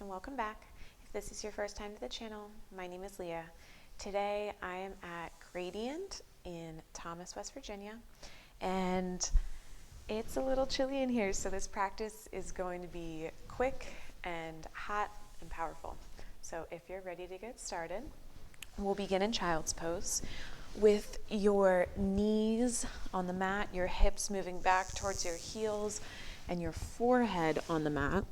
and welcome back. If this is your first time to the channel, my name is Leah. Today I am at Gradient in Thomas, West Virginia, and it's a little chilly in here, so this practice is going to be quick and hot and powerful. So if you're ready to get started, we'll begin in child's pose with your knees on the mat, your hips moving back towards your heels, and your forehead on the mat.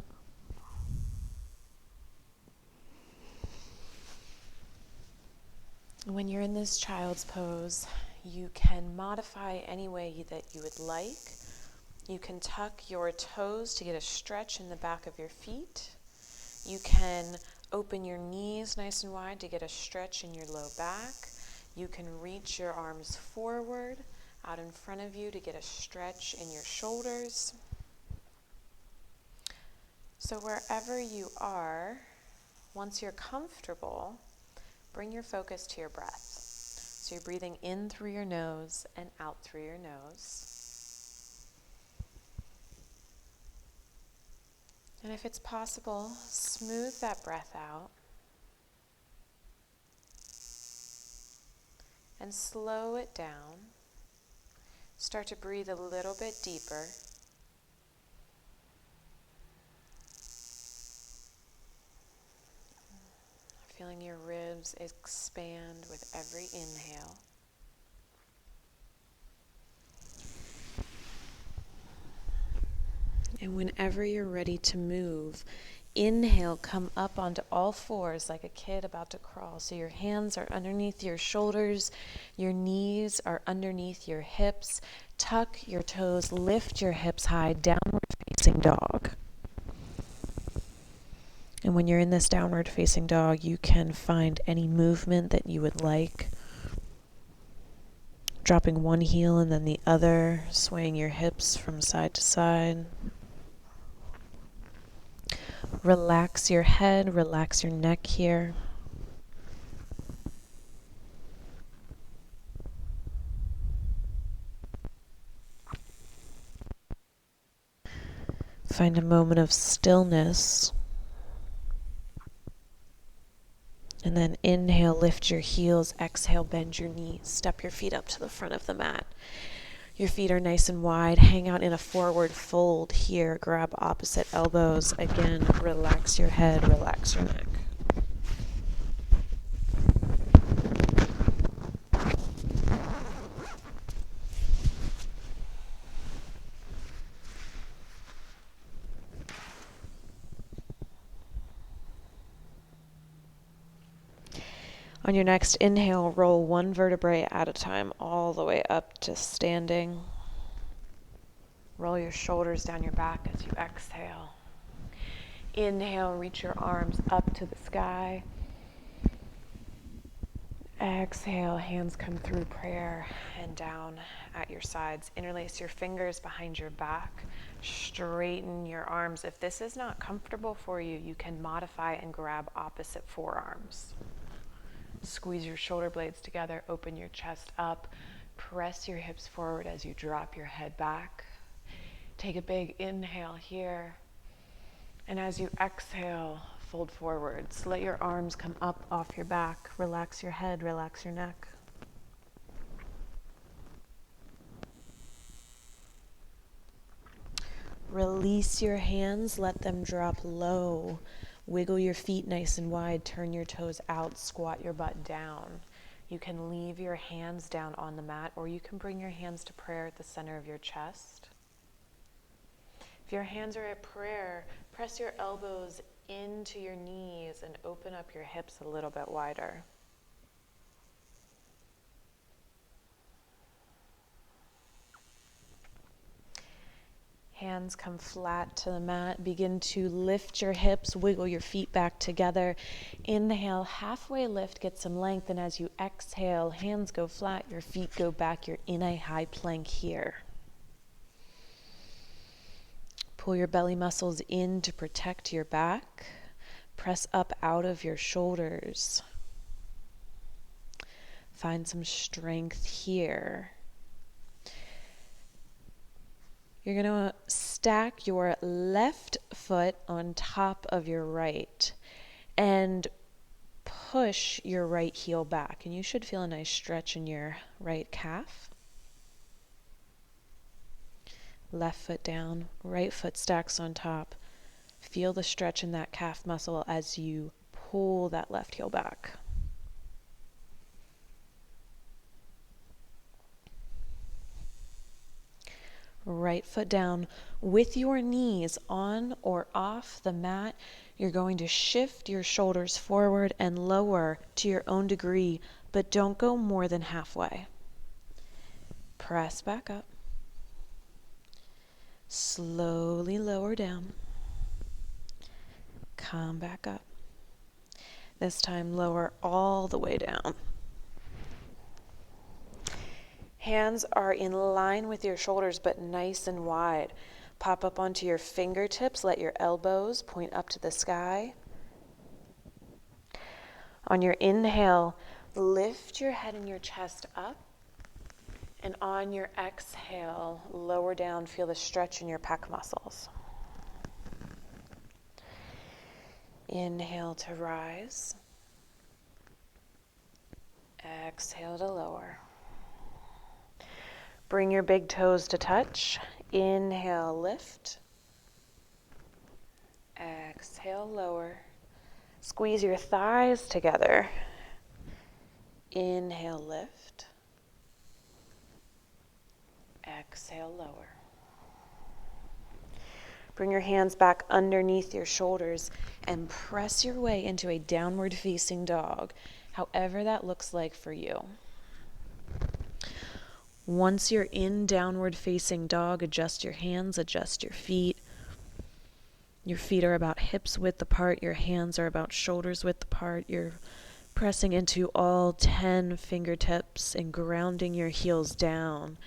When you're in this child's pose, you can modify any way that you would like. You can tuck your toes to get a stretch in the back of your feet. You can open your knees nice and wide to get a stretch in your low back. You can reach your arms forward out in front of you to get a stretch in your shoulders. So wherever you are, once you're comfortable, bring your focus to your breath. So you're breathing in through your nose and out through your nose. And if it's possible, smooth that breath out. And slow it down. Start to breathe a little bit deeper. Feeling your ribs expand with every inhale. And whenever you're ready to move, inhale, come up onto all fours like a kid about to crawl. So your hands are underneath your shoulders, your knees are underneath your hips. Tuck your toes, lift your hips high, downward facing dog. And when you're in this downward facing dog, you can find any movement that you would like. Dropping one heel and then the other, swaying your hips from side to side. Relax your head, relax your neck here. Find a moment of stillness. And then inhale, lift your heels. Exhale, bend your knees. Step your feet up to the front of the mat. Your feet are nice and wide. Hang out in a forward fold here. Grab opposite elbows. Again, relax your head, relax your neck. On your next inhale, roll one vertebrae at a time all the way up to standing. Roll your shoulders down your back as you exhale. Inhale, reach your arms up to the sky. Exhale, hands come through prayer and down at your sides. Interlace your fingers behind your back. Straighten your arms. If this is not comfortable for you, you can modify and grab opposite forearms. Squeeze your shoulder blades together, open your chest up, press your hips forward as you drop your head back. Take a big inhale here, and as you exhale, fold forwards. Let your arms come up off your back. Relax your head, relax your neck. Release your hands, let them drop low. Wiggle your feet nice and wide, turn your toes out, squat your butt down. You can leave your hands down on the mat, or you can bring your hands to prayer at the center of your chest. If your hands are at prayer, press your elbows into your knees and open up your hips a little bit wider. Hands come flat to the mat. Begin to lift your hips, wiggle your feet back together. Inhale, halfway lift, get some length, and as you exhale, hands go flat, your feet go back. You're in a high plank here. Pull your belly muscles in to protect your back. Press up out of your shoulders. Find some strength here. You're going to stack your left foot on top of your right and push your right heel back. And you should feel a nice stretch in your right calf. Left foot down, right foot stacks on top. Feel the stretch in that calf muscle as you pull that left heel back. Right foot down. With your knees on or off the mat, you're going to shift your shoulders forward and lower to your own degree, but don't go more than halfway. Press back up. Slowly lower down. Come back up. This time lower all the way down. Hands are in line with your shoulders, but nice and wide. Pop up onto your fingertips. Let your elbows point up to the sky. On your inhale, lift your head and your chest up. And on your exhale, lower down. Feel the stretch in your pec muscles. Inhale to rise. Exhale to lower. Bring your big toes to touch. Inhale, lift. Exhale, lower. Squeeze your thighs together. Inhale, lift. Exhale, lower. Bring your hands back underneath your shoulders and press your way into a downward facing dog, however that looks like for you. Once you're in downward facing dog, adjust your hands, adjust your feet. Your feet are about hips width apart, your hands are about shoulders width apart. You're pressing into all 10 fingertips and grounding your heels down,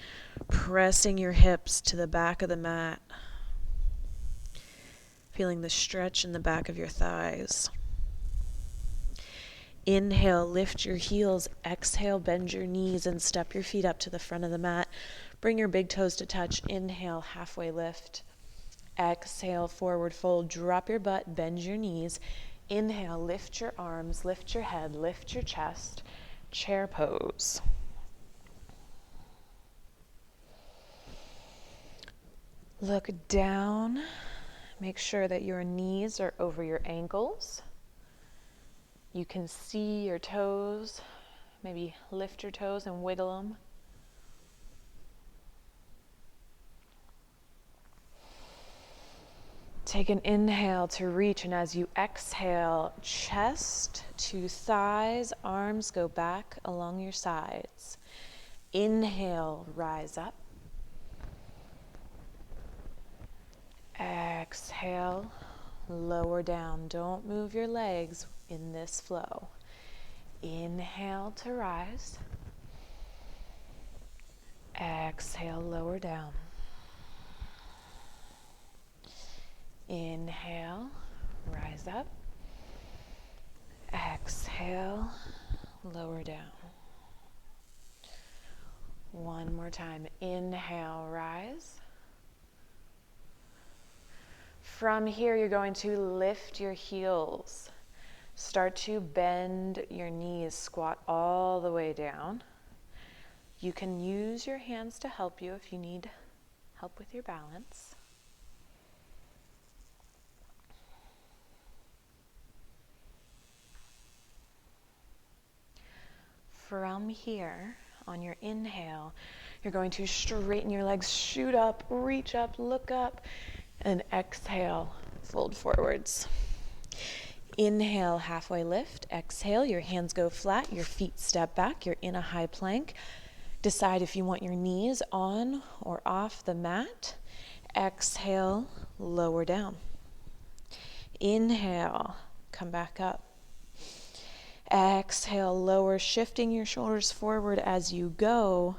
pressing your hips to the back of the mat, feeling the stretch in the back of your thighs. Inhale, lift your heels. Exhale, bend your knees and step your feet up to the front of the mat. Bring your big toes to touch. Inhale, halfway lift. Exhale, forward fold. Drop your butt, bend your knees. Inhale, lift your arms, lift your head, lift your chest. Chair pose. Look down. Make sure that your knees are over your ankles. You can see your toes. Maybe lift your toes and wiggle them. Take an inhale to reach, and as you exhale, chest to thighs, arms go back along your sides. Inhale, rise up. Exhale, lower down. Don't move your legs in this flow. Inhale to rise. Exhale, lower down. Inhale, rise up. Exhale, lower down. One more time. Inhale, rise. From here, you're going to lift your heels. Start to bend your knees, squat all the way down. You can use your hands to help you if you need help with your balance. From here, on your inhale, you're going to straighten your legs, shoot up, reach up, look up, and exhale, fold forwards. Inhale, halfway lift. Exhale, your hands go flat, your feet step back, you're in a high plank. Decide if you want your knees on or off the mat. Exhale, lower down. Inhale, come back up. Exhale, lower, shifting your shoulders forward as you go.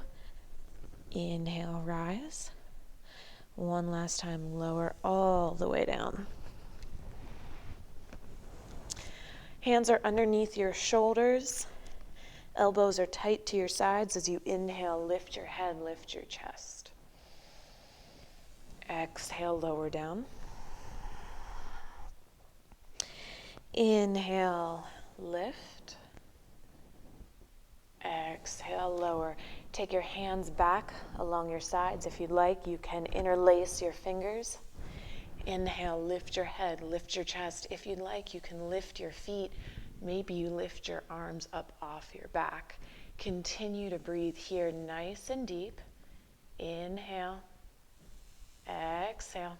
Inhale, rise. One last time, lower all the way down. Hands are underneath your shoulders. Elbows are tight to your sides as you inhale, lift your head, lift your chest. Exhale, lower down. Inhale, lift. Exhale, lower. Take your hands back along your sides. If you'd like, you can interlace your fingers. Inhale, lift your head, lift your chest. If you'd like, you can lift your feet. Maybe you lift your arms up off your back. Continue to breathe here nice and deep. Inhale, exhale.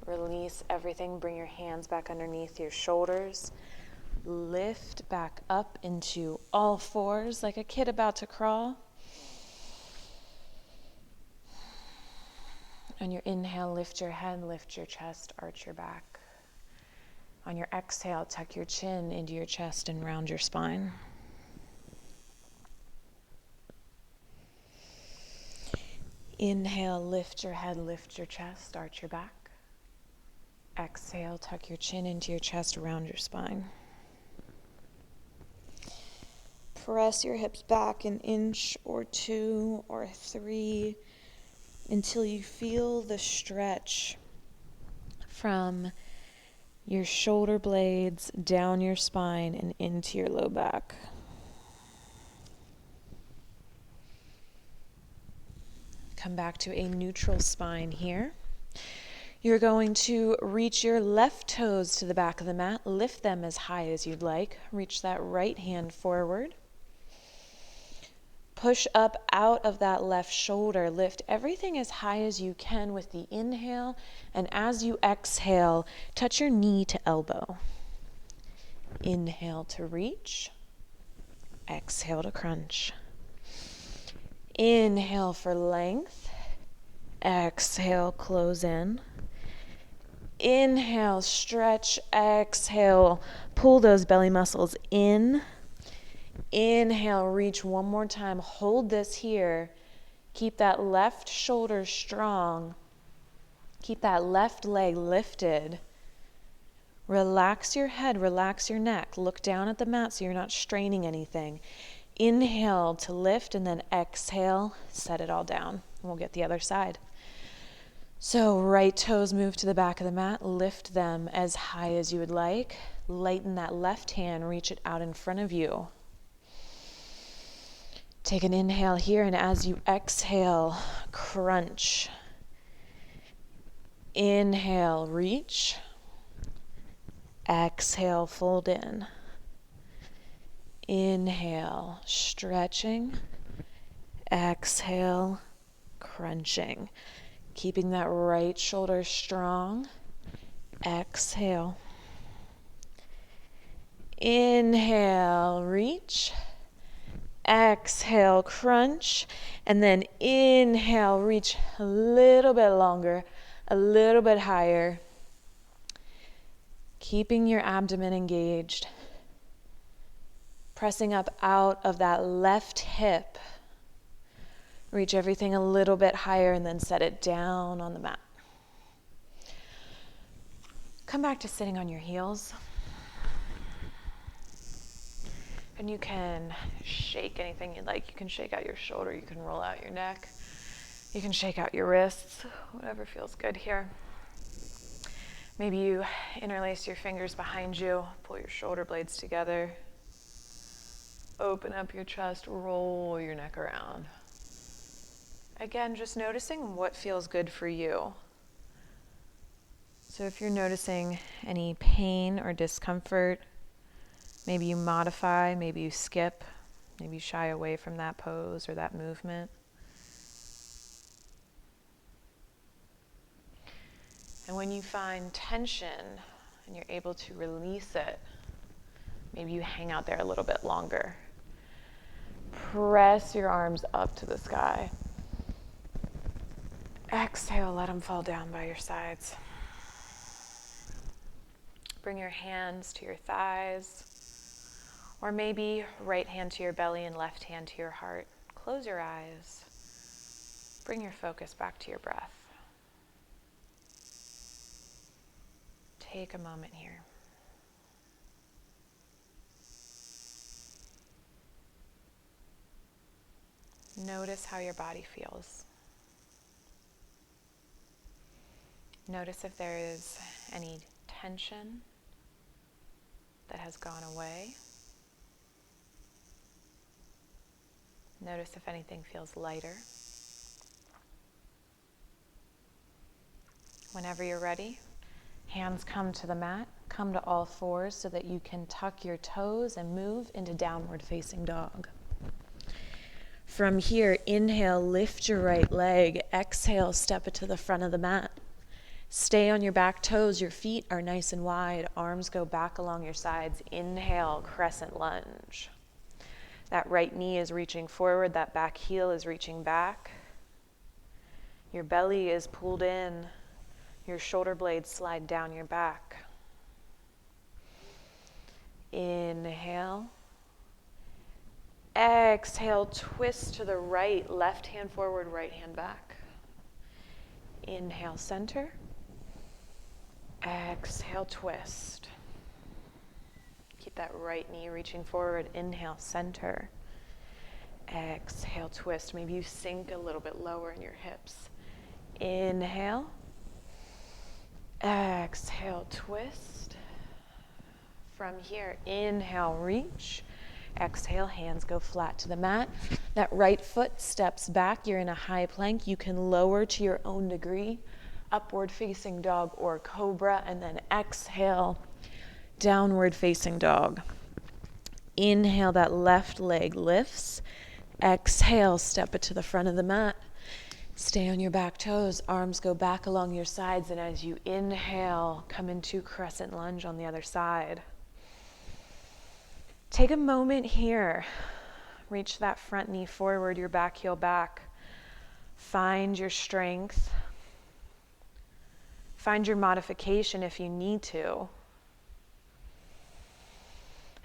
Release everything. Bring your hands back underneath your shoulders. Lift back up into all fours like a kid about to crawl. On your inhale, lift your head, lift your chest, arch your back. On your exhale, tuck your chin into your chest and round your spine. Inhale, lift your head, lift your chest, arch your back. Exhale, tuck your chin into your chest, round your spine. Press your hips back an inch or 2 or 3 until you feel the stretch from your shoulder blades down your spine and into your low back. Come back to a neutral spine here. You're going to reach your left toes to the back of the mat. Lift them as high as you'd like. Reach that right hand forward. Push up out of that left shoulder. Lift everything as high as you can with the inhale. And as you exhale, touch your knee to elbow. Inhale to reach. Exhale to crunch. Inhale for length. Exhale, close in. Inhale, stretch. Exhale, pull those belly muscles in. Inhale, reach one more time. Hold this here. Keep that left shoulder strong. Keep that left leg lifted. Relax your head, relax your neck. Look down at the mat so you're not straining anything. Inhale to lift and then exhale, set it all down. We'll get the other side. So right toes move to the back of the mat. Lift them as high as you would like. Lighten that left hand, reach it out in front of you. Take an inhale here, and as you exhale, crunch. Inhale, reach. Exhale, fold in. Inhale, stretching. Exhale, crunching. Keeping that right shoulder strong. Exhale. Inhale, reach. Exhale, crunch. And then inhale, reach a little bit longer, a little bit higher. Keeping your abdomen engaged. Pressing up out of that left hip. Reach everything a little bit higher and then set it down on the mat. Come back to sitting on your heels. And you can shake anything you'd like. You can shake out your shoulder, you can roll out your neck, you can shake out your wrists, whatever feels good here. Maybe you interlace your fingers behind you, pull your shoulder blades together, open up your chest, roll your neck around. Again, just noticing what feels good for you. So if you're noticing any pain or discomfort, maybe you modify, maybe you skip, maybe you shy away from that pose or that movement. And when you find tension and you're able to release it, maybe you hang out there a little bit longer. Press your arms up to the sky. Exhale, let them fall down by your sides. Bring your hands to your thighs. Or maybe right hand to your belly and left hand to your heart. Close your eyes. Bring your focus back to your breath. Take a moment here. Notice how your body feels. Notice if there is any tension that has gone away. Notice if anything feels lighter. Whenever you're ready, hands come to the mat, come to all fours so that you can tuck your toes and move into downward facing dog. From here, inhale, lift your right leg. Exhale, step it to the front of the mat. Stay on your back toes. Your feet are nice and wide. Arms go back along your sides. Inhale, crescent lunge. That right knee is reaching forward. That back heel is reaching back. Your belly is pulled in. Your shoulder blades slide down your back. Inhale. Exhale, twist to the right, left hand forward, right hand back. Inhale, center. Exhale, twist. Keep that right knee reaching forward. Inhale, center. Exhale, twist. Maybe you sink a little bit lower in your hips. Inhale. Exhale, twist. From here, inhale, reach. Exhale, hands go flat to the mat. That right foot steps back. You're in a high plank. You can lower to your own degree. Upward facing dog or cobra, and then exhale, downward facing dog. Inhale, that left leg lifts. Exhale, step it to the front of the mat. Stay on your back toes. Arms go back along your sides, and as you inhale, come into crescent lunge on the other side. Take a moment here. Reach that front knee forward, your back heel back. Find your strength. Find your modification if you need to.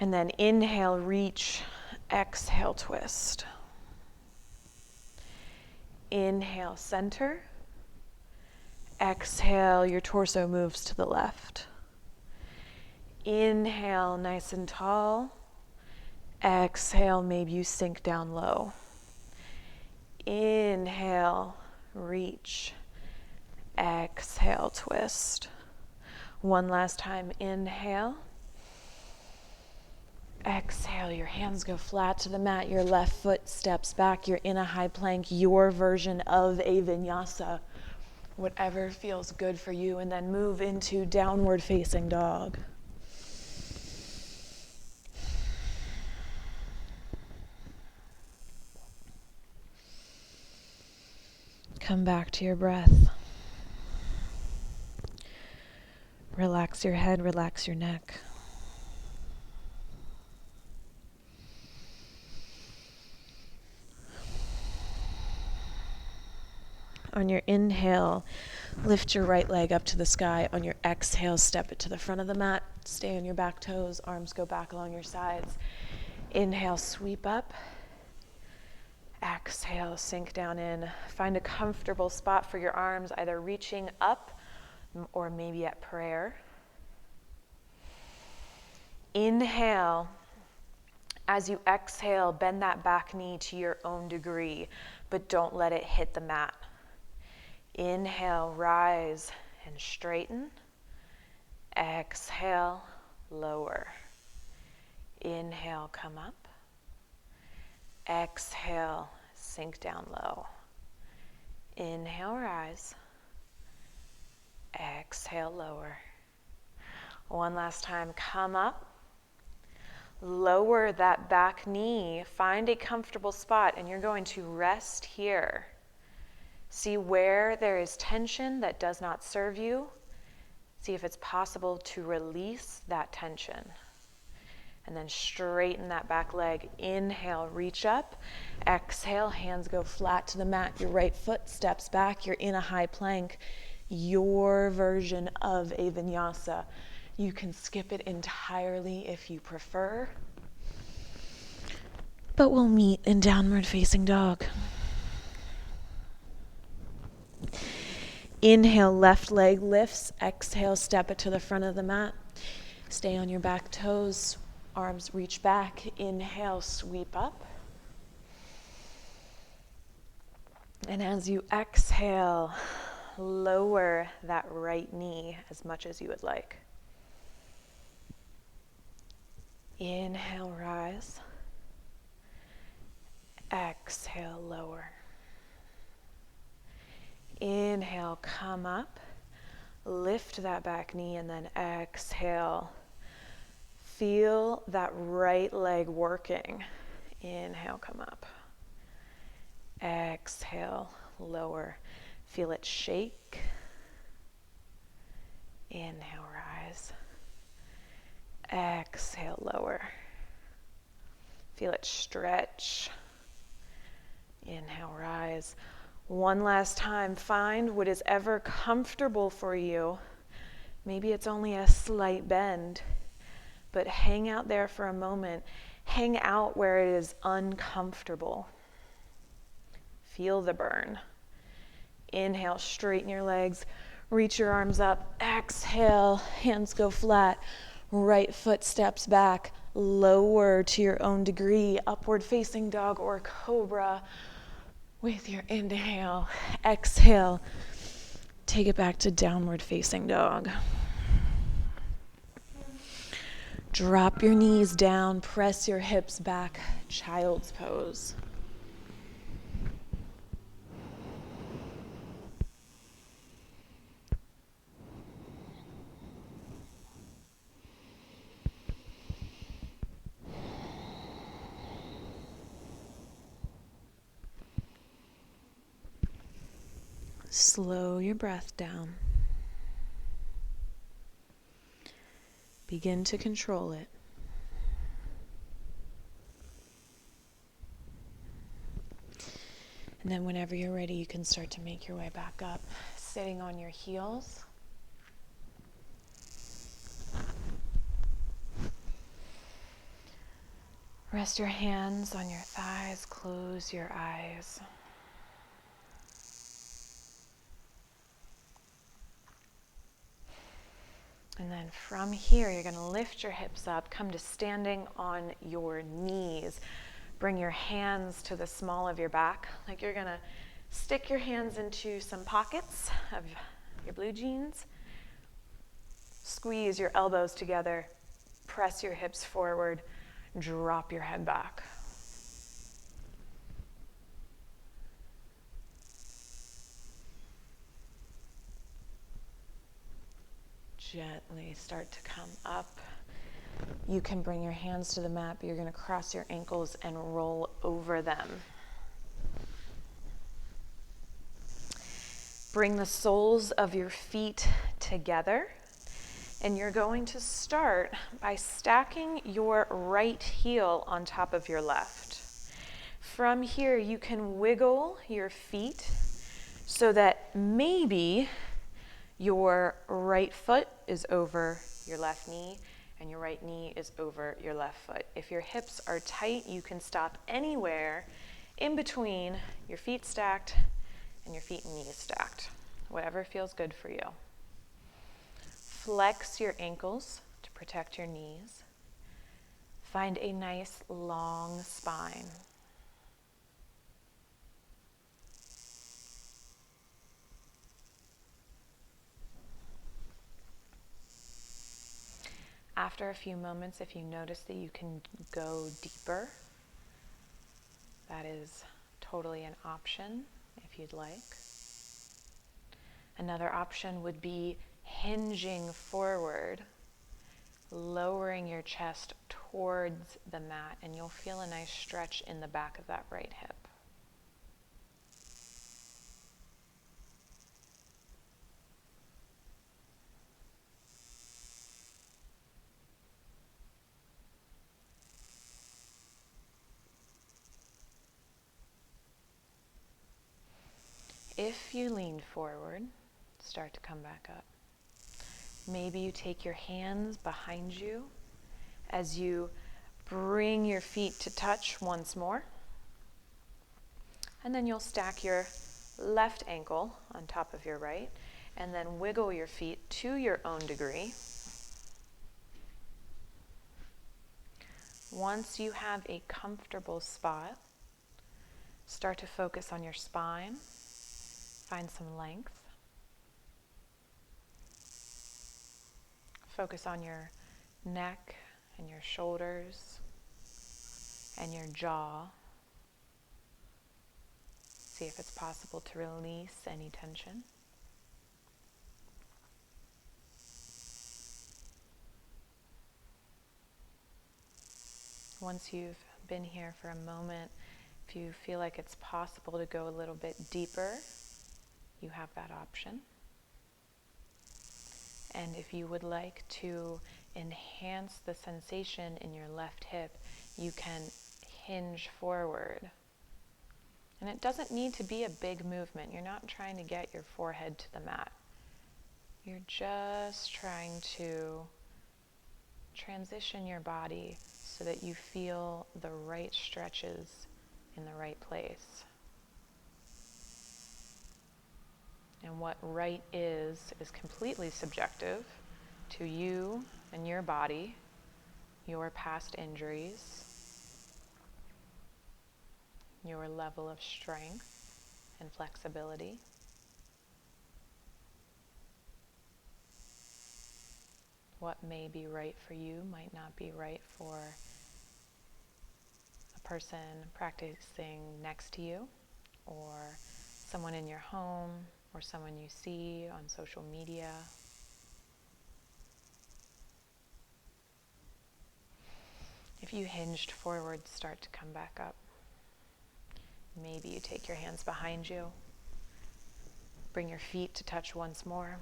And then inhale, reach. Exhale, twist. Inhale, center. Exhale, your torso moves to the left. Inhale, nice and tall. Exhale, maybe you sink down low. Inhale, reach. Exhale, twist. One last time, inhale. Exhale, your hands go flat to the mat. Your left foot steps back. You're in a high plank, your version of a vinyasa. Whatever feels good for you. And then move into downward facing dog. Come back to your breath. Relax your head, relax your neck. On your inhale, lift your right leg up to the sky. On your exhale, step it to the front of the mat. Stay on your back toes, arms go back along your sides. Inhale, sweep up. Exhale, sink down in. Find a comfortable spot for your arms, either reaching up or maybe at prayer. Inhale. As you exhale, bend that back knee to your own degree, but don't let it hit the mat. Inhale, rise and straighten. Exhale, lower. Inhale, come up. Exhale, sink down low. Inhale, rise. Exhale, lower. One last time, come up. Lower that back knee. Find a comfortable spot, and you're going to rest here. See where there is tension that does not serve you. See if it's possible to release that tension. And then straighten that back leg. Inhale, reach up. Exhale, hands go flat to the mat. Your right foot steps back. You're in a high plank. Your version of a vinyasa. You can skip it entirely if you prefer. But we'll meet in downward facing dog. Inhale, left leg lifts. Exhale, step it to the front of the mat. Stay on your back toes. Arms reach back. Inhale, sweep up. And as you exhale, lower that right knee as much as you would like. Inhale, rise. Exhale, lower. Inhale, come up. Lift that back knee and then exhale. Feel that right leg working. Inhale, come up. Exhale, lower. Feel it shake. Inhale, rise. Exhale, lower. Feel it stretch. Inhale, rise. One last time, find what is ever comfortable for you. Maybe it's only a slight bend, but hang out there for a moment. Hang out where it is uncomfortable. Feel the burn. Inhale, straighten your legs, reach your arms up. Exhale, hands go flat. Right foot steps back, lower to your own degree, upward facing dog or cobra. With your inhale, exhale, take it back to downward facing dog. Drop your knees down, press your hips back, child's pose. Slow your breath down. Begin to control it. And then whenever you're ready, you can start to make your way back up, sitting on your heels. Rest your hands on your thighs, close your eyes. And then from here, you're going to lift your hips up, come to standing on your knees. Bring your hands to the small of your back, like you're going to stick your hands into some pockets of your blue jeans. Squeeze your elbows together, press your hips forward, drop your head back. Gently start to come up. You can bring your hands to the mat, but you're going to cross your ankles and roll over them. Bring the soles of your feet together, and you're going to start by stacking your right heel on top of your left. From here, you can wiggle your feet so that maybe your right foot is over your left knee and your right knee is over your left foot. If your hips are tight, you can stop anywhere in between your feet stacked and your feet and knees stacked, whatever feels good for you. Flex your ankles to protect your knees. Find a nice long spine. After a few moments, if you notice that you can go deeper, that is totally an option if you'd like. Another option would be hinging forward, lowering your chest towards the mat, and you'll feel a nice stretch in the back of that right hip. If you lean forward, start to come back up. Maybe you take your hands behind you as you bring your feet to touch once more. And then you'll stack your left ankle on top of your right. And then wiggle your feet to your own degree. Once you have a comfortable spot, start to focus on your spine. Find some length. Focus on your neck and your shoulders and your jaw. See if it's possible to release any tension. Once you've been here for a moment, if you feel like it's possible to go a little bit deeper, you have that option. And if you would like to enhance the sensation in your left hip, you can hinge forward. And it doesn't need to be a big movement. You're not trying to get your forehead to the mat. You're just trying to transition your body so that you feel the right stretches in the right place. And what right is completely subjective to you and your body, your past injuries, your level of strength and flexibility. What may be right for you might not be right for a person practicing next to you, or someone in your home, or someone you see on social media. If you hinged forward, start to come back up. Maybe you take your hands behind you. Bring your feet to touch once more.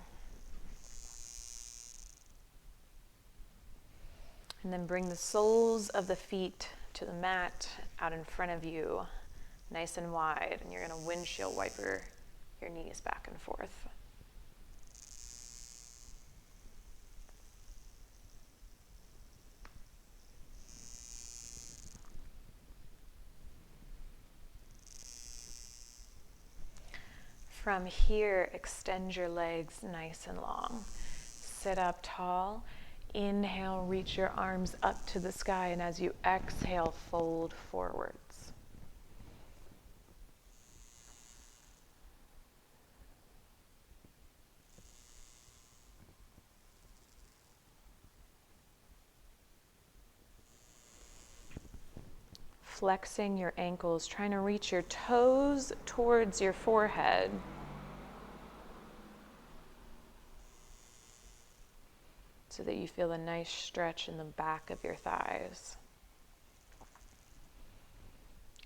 And then bring the soles of the feet to the mat out in front of you, nice and wide. And you're going to windshield wiper your knees back and forth. From here, extend your legs nice and long. Sit up tall. Inhale, reach your arms up to the sky, and as you exhale, fold forwards. Flexing your ankles, trying to reach your toes towards your forehead. So that you feel a nice stretch in the back of your thighs.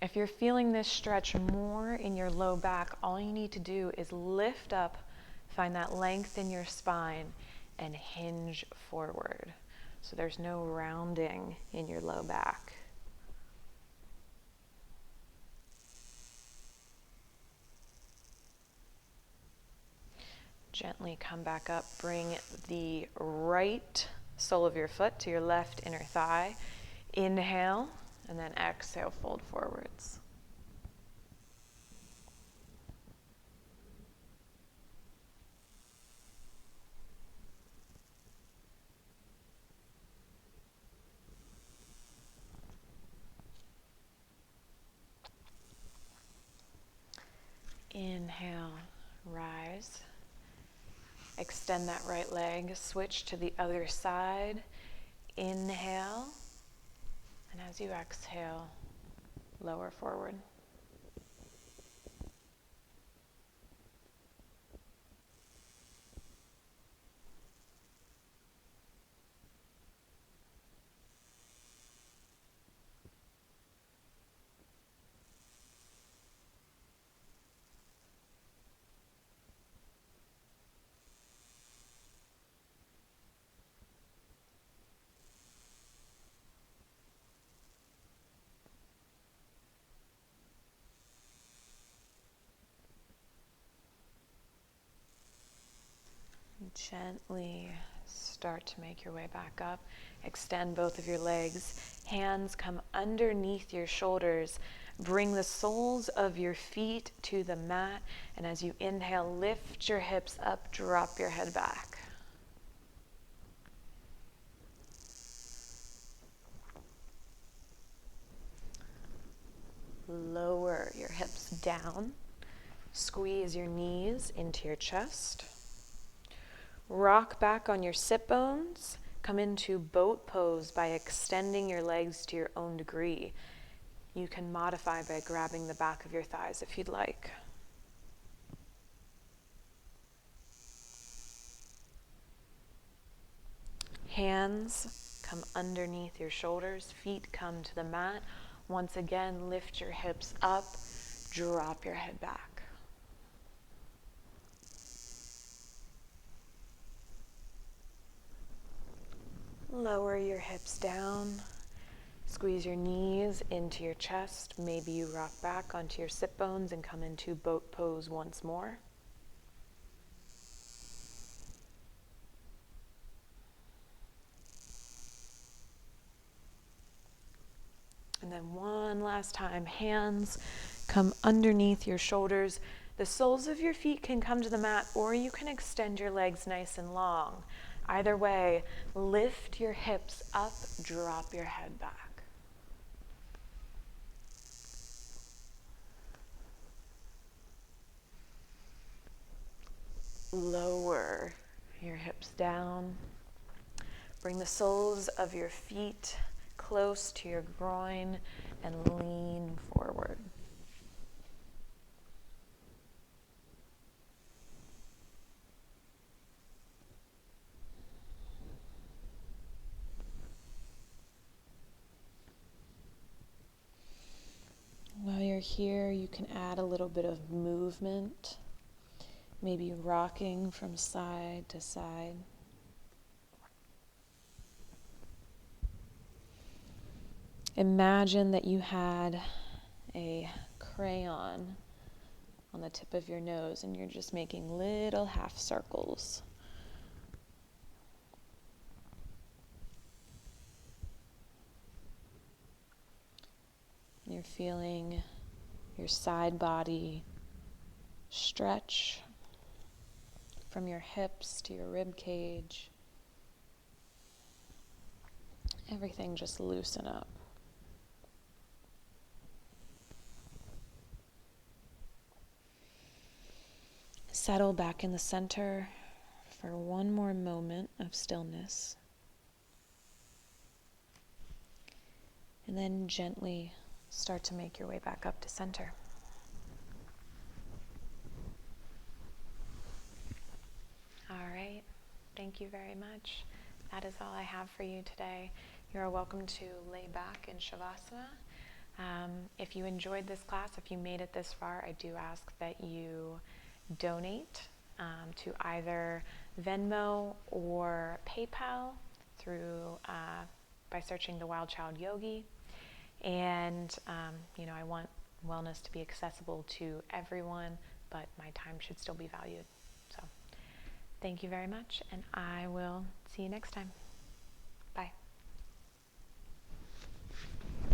If you're feeling this stretch more in your low back, all you need to do is lift up, find that length in your spine, and hinge forward. So there's no rounding in your low back. Gently come back up, bring the right sole of your foot to your left inner thigh. Inhale, and then exhale, fold forwards. Inhale, rise. Extend that right leg, switch to the other side. Inhale, and as you exhale, lower forward. Gently Start to make your way back up. Extend both of your legs. Hands come underneath your shoulders. Bring the soles of your feet to the mat. And as you inhale, lift your hips up, drop your head back. Lower your hips down. Squeeze your knees into your chest. Rock back on your sit bones. Come into boat pose by extending your legs to your own degree. You can modify by grabbing the back of your thighs if you'd like. Hands come underneath your shoulders. Feet come to the mat. Once again, lift your hips up. Drop your head back. Lower your hips down. Squeeze your knees into your chest. Maybe you rock back onto your sit bones and come into boat pose once more. And then one last time, hands come underneath your shoulders. The soles of your feet can come to the mat, or you can extend your legs nice and long. Either way, lift your hips up, drop your head back. Lower your hips down. Bring the soles of your feet close to your groin and lean forward. While you're here, you can add a little bit of movement, maybe rocking from side to side. Imagine that you had a crayon on the tip of your nose and you're just making little half circles. You're feeling your side body stretch from your hips to your rib cage. Everything just loosen up. Settle back in the center for one more moment of stillness. And then gently start to make your way back up to center. All right, thank you very much. That is all I have for you today. You're welcome to lay back in Shavasana. If you enjoyed this class, if you made it this far, I do ask that you donate to either Venmo or PayPal through by searching the Wild Child Yogi. And I want wellness to be accessible to everyone, but my time should still be valued. So thank you very much, and I will see you next time.